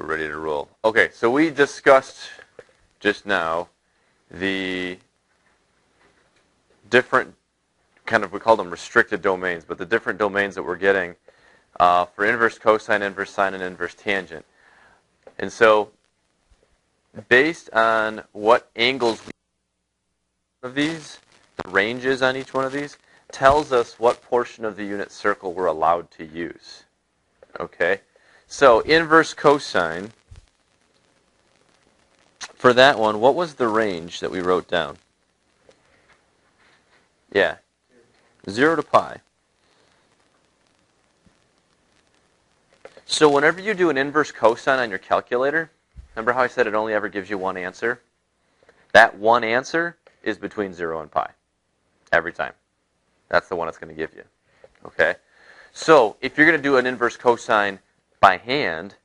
ready to roll. Okay, so we discussed just now the different we call them restricted domains, but the different domains that we're getting for inverse cosine, inverse sine, and inverse tangent. And so, based on what angles we of these, the ranges on each one of these, tells us what portion of the unit circle we're allowed to use. Okay? So, inverse cosine, for that one, what was the range that we wrote down? Yeah. 0 to pi. So whenever you do an inverse cosine on your calculator, remember how I said it only ever gives you one answer? That one answer is between 0 and pi. Every time. That's the one it's going to give you. Okay? So if you're going to do an inverse cosine by hand,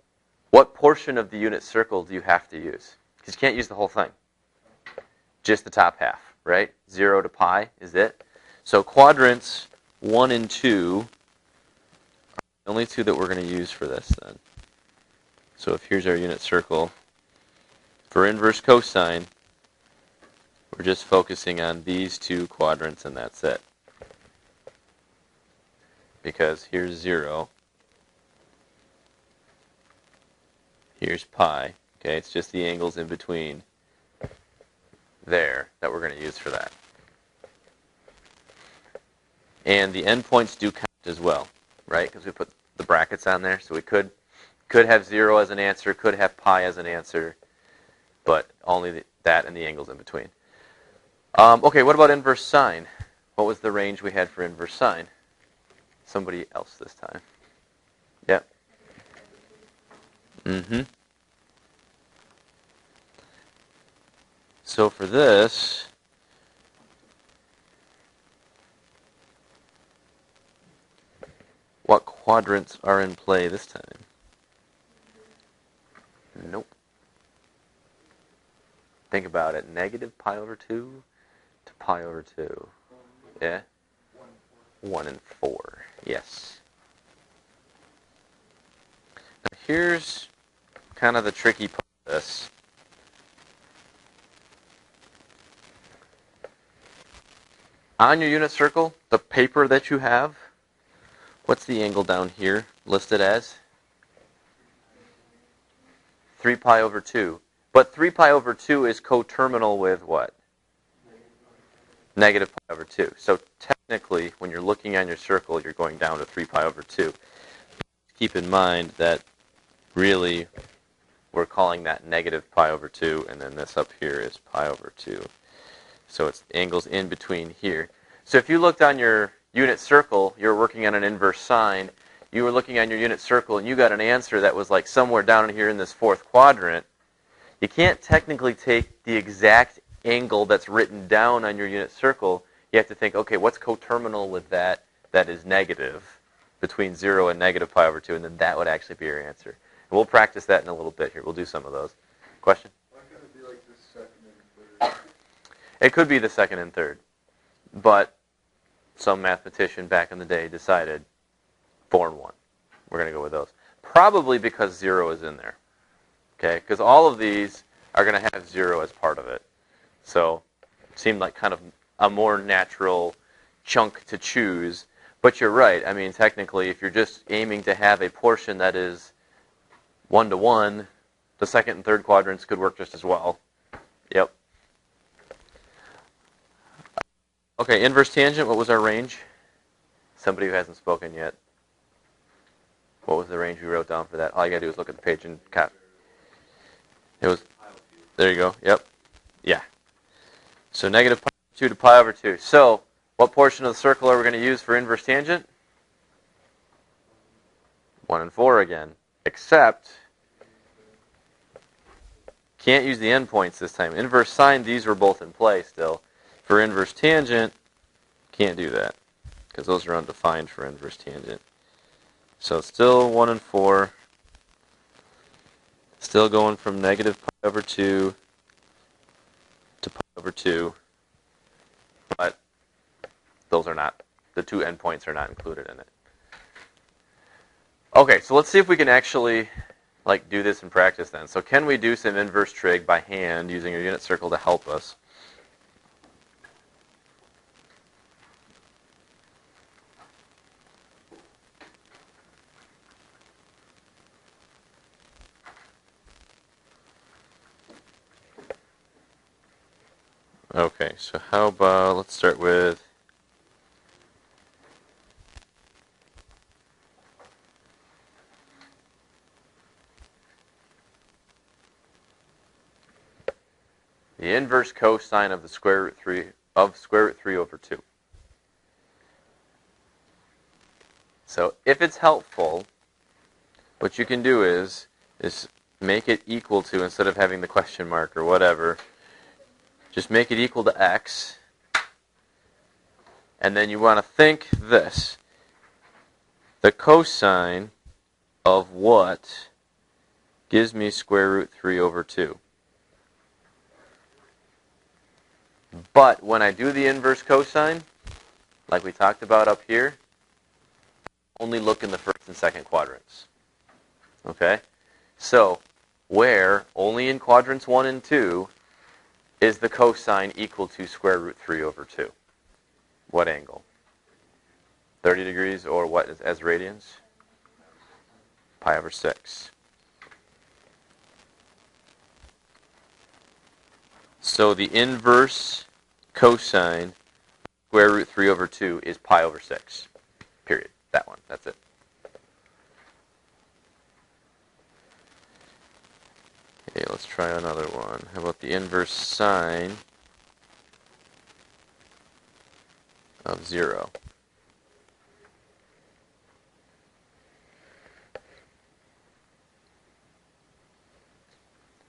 what portion of the unit circle do you have to use? Because you can't use the whole thing. Just the top half, right? 0 to pi is it. So quadrants 1 and 2 are the only two that we're going to use for this then. So if here's our unit circle, for inverse cosine, we're just focusing on these two quadrants and that's it. Because here's 0, here's pi. Okay, it's just the angles in between there that we're going to use for that. And the endpoints do count as well, right? Because we put the brackets on there, so we could have 0 as an answer, could have pi as an answer, but only that and the angles in between. Okay, what about inverse sine? What was the range we had for inverse sine? Somebody else this time. Yep. So for this, what quadrants are in play this time? Nope. Think about it. Negative pi over 2 to pi over 2. Yeah? 1 and 4. Yes. Now here's kind of the tricky part of this. On your unit circle, the paper that you have, what's the angle down here listed as? 3 pi over 2. But 3 pi over 2 is coterminal with what? Negative pi over 2. So technically, when you're looking on your circle, you're going down to 3 pi over 2. Keep in mind that really we're calling that negative pi over 2, and then this up here is pi over 2. So it's angles in between here. So if you looked on your unit circle, you're working on an inverse sine, you were looking on your unit circle and you got an answer that was like somewhere down here in this fourth quadrant, you can't technically take the exact angle that's written down on your unit circle. You have to think, okay, what's coterminal with that is negative between 0 and negative pi over 2, and then that would actually be your answer. And we'll practice that in a little bit here. We'll do some of those. Question? Why can't it be like the second and third? It could be the second and third, but some mathematician back in the day decided 4 and 1. We're going to go with those. Probably because 0 is in there. Okay? Because all of these are going to have 0 as part of it. So it seemed like kind of a more natural chunk to choose. But you're right. I mean, technically, if you're just aiming to have a portion that is 1 to 1, the second and third quadrants could work just as well. Yep. Okay, inverse tangent, what was our range? Somebody who hasn't spoken yet. What was the range we wrote down for that? All you got to do is look at the page and cap. It was, there you go, yep. Yeah. So negative pi over 2 to pi over 2. So, what portion of the circle are we going to use for inverse tangent? 1 and 4 again. Except, can't use the endpoints this time. Inverse sine, these were both in play still. For inverse tangent, can't do that, because those are undefined for inverse tangent. So still 1 and 4. Still going from negative pi over 2 to pi over 2. But those are not, the two endpoints are not included in it. Okay, so let's see if we can actually like do this in practice then. So can we do some inverse trig by hand using a unit circle to help us? Okay, so how about, let's start with the inverse cosine of the square root 3 of square root 3 over 2. So if it's helpful, what you can do is make it equal to, instead of having the question mark or whatever, just make it equal to x. And then you want to think this. The cosine of what gives me square root 3 over 2. But when I do the inverse cosine, like we talked about up here, only look in the first and second quadrants. Okay? So, where only in quadrants 1 and 2 is the cosine equal to square root 3 over 2? What angle? 30 degrees, or what as radians? Pi over 6. So the inverse cosine square root 3 over 2 is pi over 6. Period. That one. That's it. Okay, let's try another one. How about the inverse sine of 0?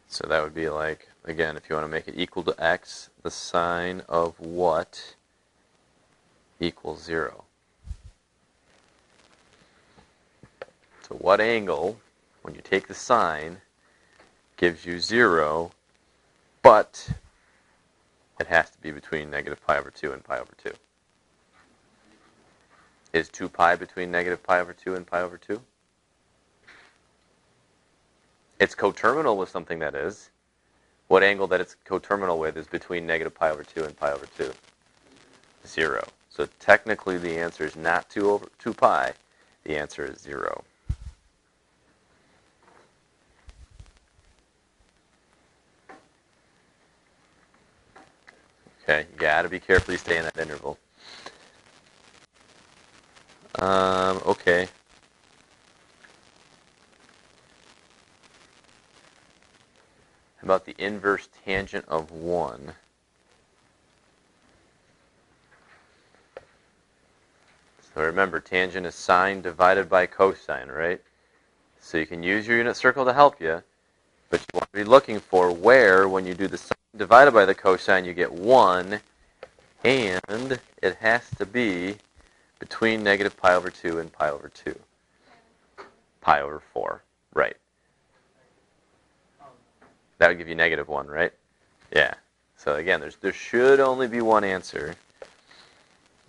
So that would be like, again, if you want to make it equal to x, the sine of what equals 0? So what angle, when you take the sine, gives you 0, but it has to be between negative pi over 2 and pi over 2? Is 2 pi between negative pi over 2 and pi over 2? It's coterminal with something that is. What angle that it's coterminal with is between negative pi over 2 and pi over 2? 0. So technically the answer is not 2 pi. The answer is 0. Okay, you got to be careful you stay in that interval. Okay. How about the inverse tangent of 1? So remember, tangent is sine divided by cosine, right? So you can use your unit circle to help you, but you want to be looking for where, when you do the sine divided by the cosine, you get 1, and it has to be between negative pi over 2 and pi over 2. Pi over 4, right. That would give you negative 1, right? Yeah. So again, there should only be one answer.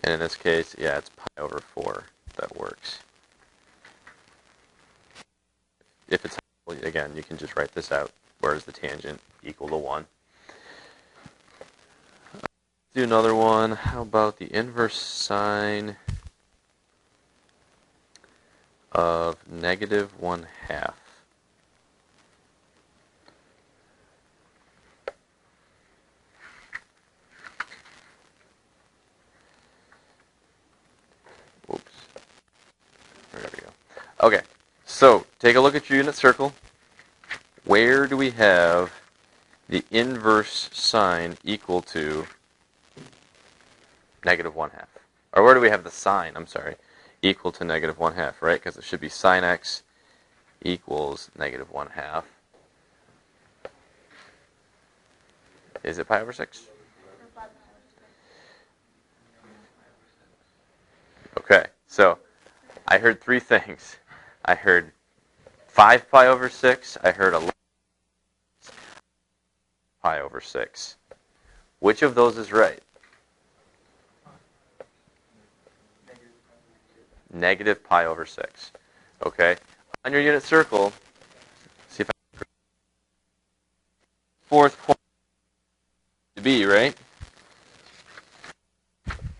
And in this case, yeah, it's pi over 4. That works. If it's, again, you can just write this out. Where is the tangent equal to 1? Let's do another one. How about the inverse sine of negative 1/2? Oops. There we go. Okay, so take a look at your unit circle. Where do we have the inverse sine equal to negative 1/2? Or where do we have the sine, I'm sorry, equal to negative 1/2, right? Because it should be sine x equals negative 1/2. Is it pi over 6? Okay, so I heard three things. I heard 5 pi over 6. I heard 11 pi over 6. Which of those is right? Negative pi over 6. Okay. On your unit circle, fourth point to be, right?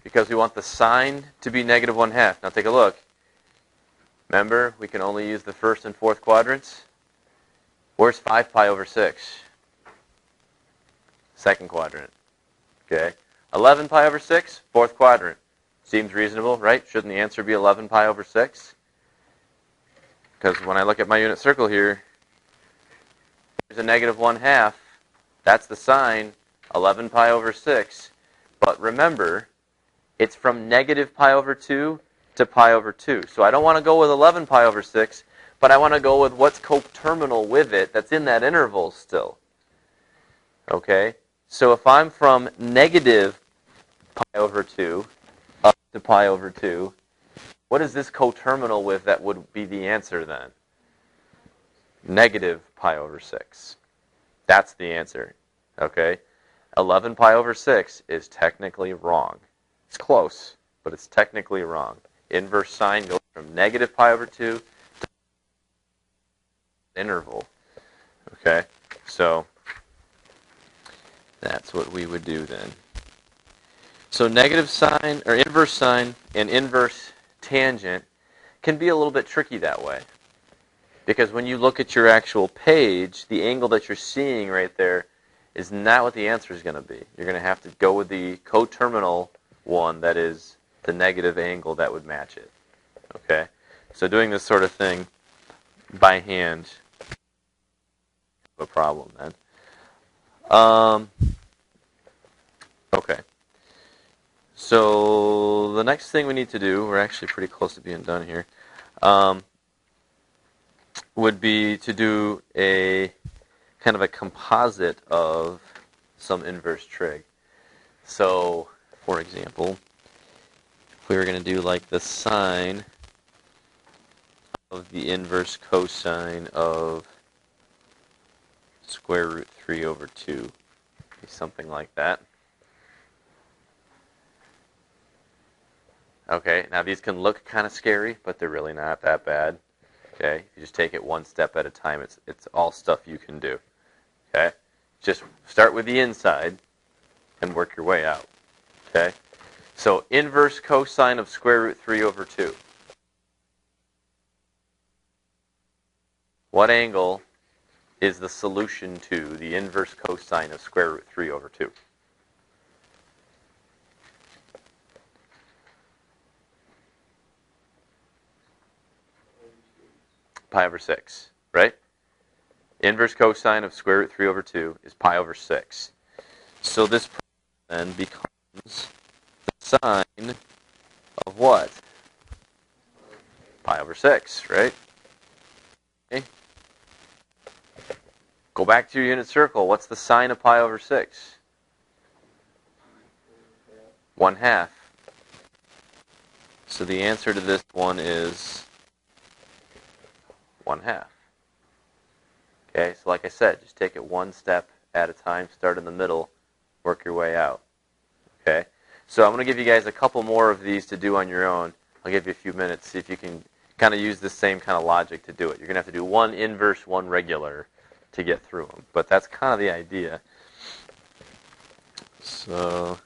Because we want the sine to be negative 1/2. Now take a look. Remember, we can only use the first and fourth quadrants. Where's 5 pi over 6? Second quadrant. Okay. 11 pi over 6, fourth quadrant. Seems reasonable, right? Shouldn't the answer be 11 pi over 6? Because when I look at my unit circle here, there's a negative 1/2. That's the sine, 11 pi over 6. But remember, it's from negative pi over 2 to pi over 2. So I don't want to go with 11 pi over 6, but I want to go with what's coterminal with it that's in that interval still. Okay? So if I'm from negative pi over 2 up to pi over 2, what is this coterminal with that would be the answer then? Negative pi over 6. That's the answer. Okay? 11 pi over 6 is technically wrong. It's close, but it's technically wrong. Inverse sine goes from negative pi over 2 to interval. Okay? So that's what we would do then. So negative sine, or inverse sine, and inverse tangent can be a little bit tricky that way. Because when you look at your actual page, the angle that you're seeing right there is not what the answer is going to be. You're going to have to go with the coterminal one that is the negative angle that would match it. Okay? So doing this sort of thing by hand is a problem then. Okay. So the next thing we need to do, we're actually pretty close to being done here, would be to do a kind of a composite of some inverse trig. So, for example, if we were going to do like the sine of the inverse cosine of square root 3 over 2, something like that. Okay, now these can look kind of scary, but they're really not that bad. Okay, you just take it one step at a time. It's all stuff you can do. Okay, just start with the inside and work your way out. Okay, so inverse cosine of square root 3 over 2. What angle is the solution to the inverse cosine of square root 3 over 2? Pi over 6, right? Inverse cosine of square root 3 over 2 is pi over 6. So this then becomes the sine of what? Pi over 6, right? Okay. Go back to your unit circle. What's the sine of pi over 6? 1/2. So the answer to this one is 1/2. Okay, so like I said, just take it one step at a time, start in the middle, work your way out. Okay, so I'm going to give you guys a couple more of these to do on your own. I'll give you a few minutes, see if you can kind of use the same kind of logic to do it. You're going to have to do one inverse, one regular to get through them, but that's kind of the idea. So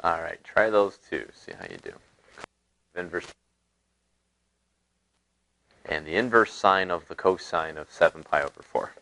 all right, try those two. See how you do. Inverse and the inverse sine of the cosine of 7 pi over 4.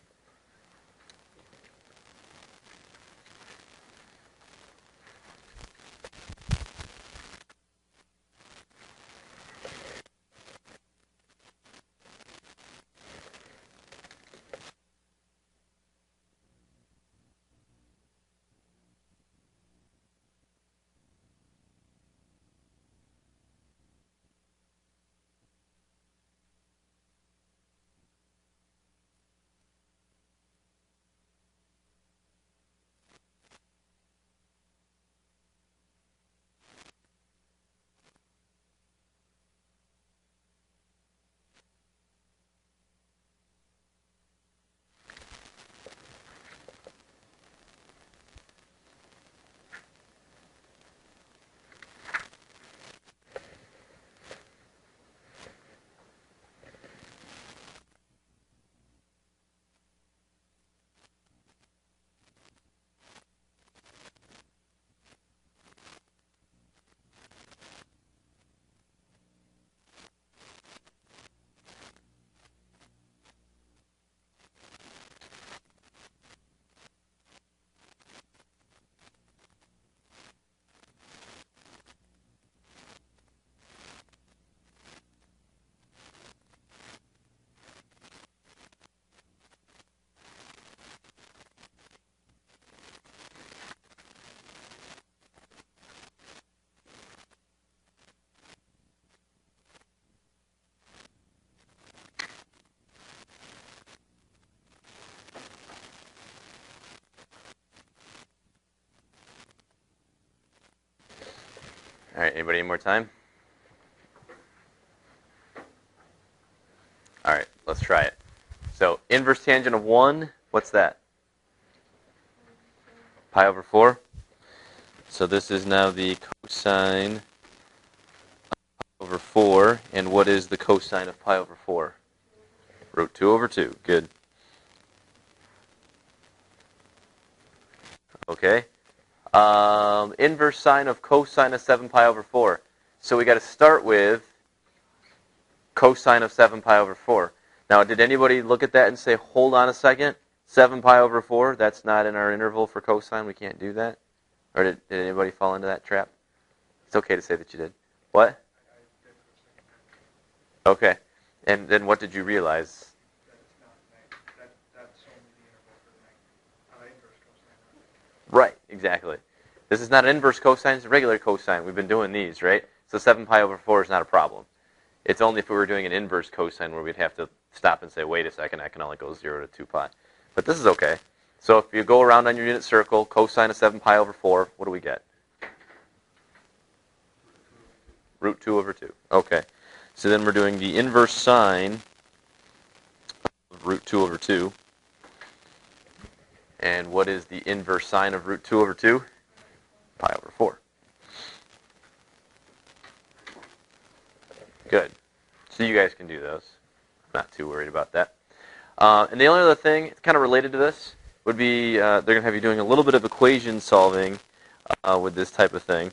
right, anybody any more time? All right, let's try it. So inverse tangent of 1, what's that? Pi over 4. So this is now the cosine over 4. And what is the cosine of pi over 4? Root 2 over 2. Good. Okay. Inverse sine of cosine of 7 pi over 4. So we got to start with cosine of 7 pi over 4. Now, did anybody look at that and say, hold on a second, 7 pi over 4, that's not in our interval for cosine, we can't do that? Or did anybody fall into that trap? It's okay to say that you did. What? Okay. And then what did you realize? Right, exactly. This is not an inverse cosine, it's a regular cosine. We've been doing these, right? So 7 pi over 4 is not a problem. It's only if we were doing an inverse cosine where we'd have to stop and say, wait a second, I can only go 0 to 2 pi. But this is okay. So if you go around on your unit circle, cosine of 7 pi over 4, what do we get? Root 2 over 2. Okay. So then we're doing the inverse sine of root 2 over 2. And what is the inverse sine of root 2 over 2? Pi over 4. Good. So you guys can do those. I'm not too worried about that. And the only other thing kind of related to this would be they're going to have you doing a little bit of equation solving with this type of thing.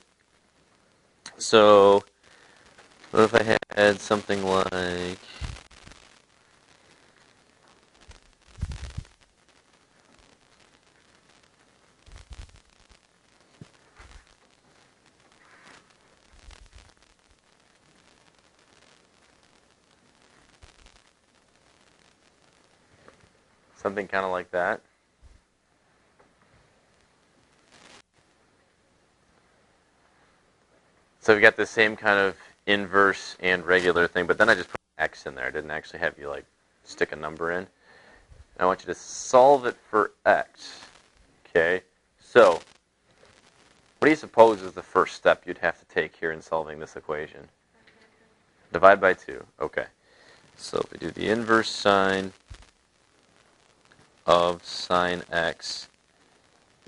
So what if I had something like... something kind of like that. So we got the same kind of inverse and regular thing, but then I just put x in there. I didn't actually have you like stick a number in. I want you to solve it for x. Okay, so what do you suppose is the first step you'd have to take here in solving this equation? Divide by 2. Okay, so if we do the inverse sine of sine x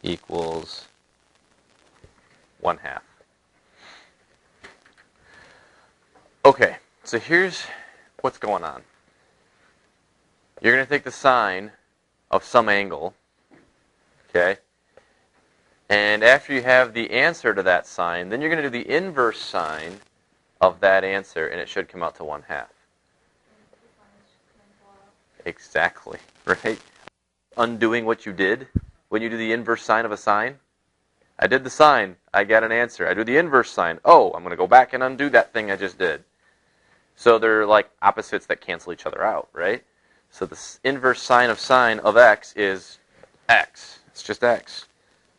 equals 1/2. Okay, so here's what's going on. You're going to take the sine of some angle, okay? And after you have the answer to that sine, then you're going to do the inverse sine of that answer, and it should come out to 1/2. Exactly, right? Undoing what you did when you do the inverse sine of a sine. I did the sine, I got an answer. I do the inverse sine. Oh, I'm going to go back and undo that thing I just did. So they're like opposites that cancel each other out, right? So the inverse sine of x is x. It's just x.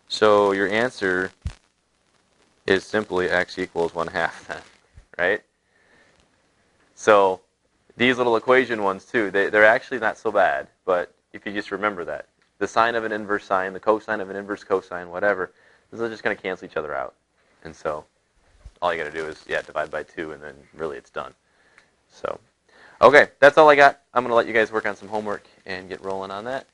So your answer is simply x equals 1/2 then, right? So these little equation ones too, they're actually not so bad, but if you just remember that. The sine of an inverse sine, the cosine of an inverse cosine, whatever, those are just going to cancel each other out. And so all you got to do is, divide by 2, and then really it's done. So, okay, that's all I got. I'm going to let you guys work on some homework and get rolling on that.